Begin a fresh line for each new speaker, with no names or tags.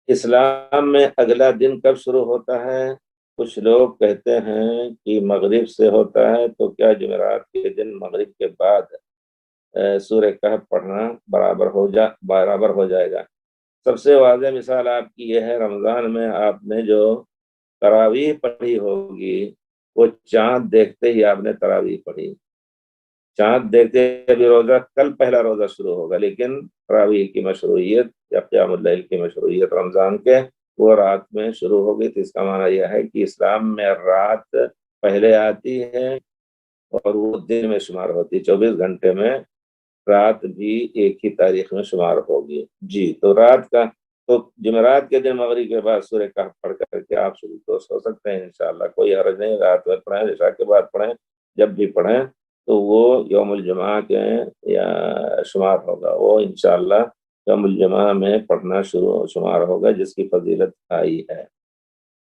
اسلام میں اگلا دن کب شروع ہوتا ہے؟ کچھ لوگ کہتے ہیں کہ مغرب سے ہوتا ہے، تو کیا جمعرات کے دن مغرب کے بعد سورہ کہف پڑھنا برابر ہو جائے گا؟ سب سے واضح مثال آپ کی یہ ہے، رمضان میں آپ نے جو تراویح پڑھی ہوگی، وہ چاند دیکھتے ہی آپ نے تراویح پڑھی. چاند دیکھتے ابھی روزہ، کل پہلا روزہ شروع ہوگا، لیکن تراویح کی مشروعیت یا قیام اللیل کی مشروعیت رمضان کے وہ رات میں شروع ہوگی. تو اس کا معنی یہ ہے کہ اسلام میں رات پہلے آتی ہے اور وہ دن میں شمار ہوتی ہے. 24 گھنٹے میں رات بھی ایک ہی تاریخ میں شمار ہوگی. جی، تو رات کا تو جمعرات کے دن مغرب کے بعد سورہ کہف پڑھ کر کے آپ شروع تو سو سکتے ہیں انشاءاللہ، کوئی حرج نہیں. رات میں پڑھیں، عشاء کے بعد پڑھیں، جب بھی پڑھیں تو وہ یوم الجمعہ کے یا شمار ہوگا. وہ انشاءاللہ یوم الجمعہ میں پڑھنا شمار ہوگا، جس کی فضیلت آئی ہے.